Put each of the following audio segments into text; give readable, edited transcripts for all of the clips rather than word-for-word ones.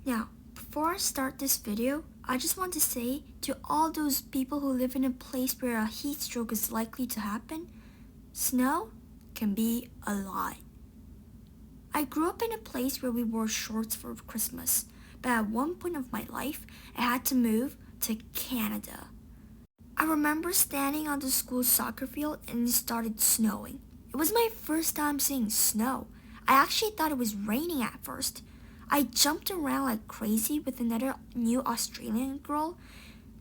Now, before I start this video, I just want to say to all those people who live in a place where a heat stroke is likely to happen, snow can be a lie. I grew up in a place where we wore shorts for Christmas, but at one point of my life, I had to move to Canada. I remember standing on the school soccer field and it started snowing. It was my first time seeing snow. I actually thought it was raining at first. I jumped around like crazy with another new Australian girl.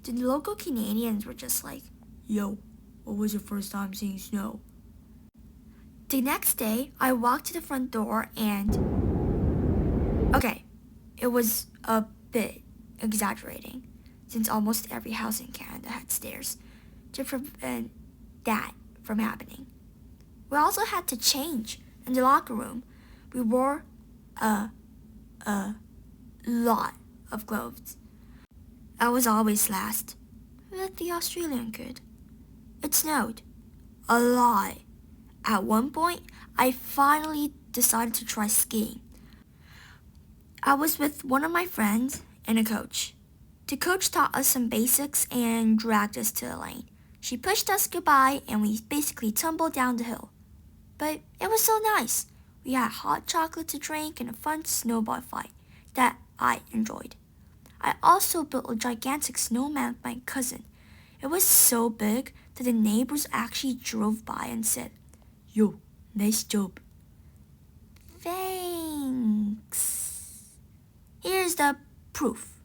The local Canadians were just like, "Yo, what was your first time seeing snow?" The next day, I walked to the front door and... Okay, it was a bit exaggerating, since almost every house in Canada had stairs to prevent that from happening. We also had to change in the locker room. We wore a lot of clothes. I was always last, but the Australian kid. It snowed a lot. At one point, I finally decided to try skiing. I was with one of my friends and a coach. The coach taught us some basics and dragged us to the lane. She pushed us goodbye and we basically tumbled down the hill. But it was so nice. We had hot chocolate to drink and a fun snowball fight that I enjoyed. I also built a gigantic snowman with my cousin. It was so big that the neighbors actually drove by and said, "Yo, nice job." Thanks. Here's the proof.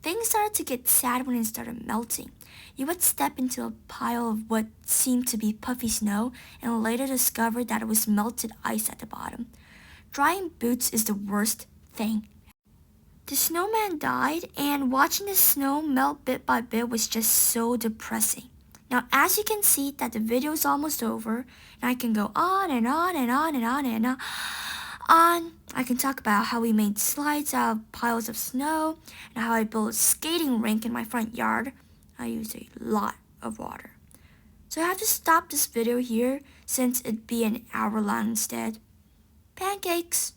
Things started to get sad when it started melting. You would step into a pile of what seemed to be puffy snow and later discover that it was melted ice at the bottom. Drying boots is the worst thing. The snowman died, and watching the snow melt bit by bit was just so depressing. Now, as you can see that the video is almost over, and I can go on and on and on and on and on. I can talk about how we made slides out of piles of snow, and how I built a skating rink in my front yard. I used a lot of water. So I have to stop this video here since it'd be an hour long instead. Pancakes!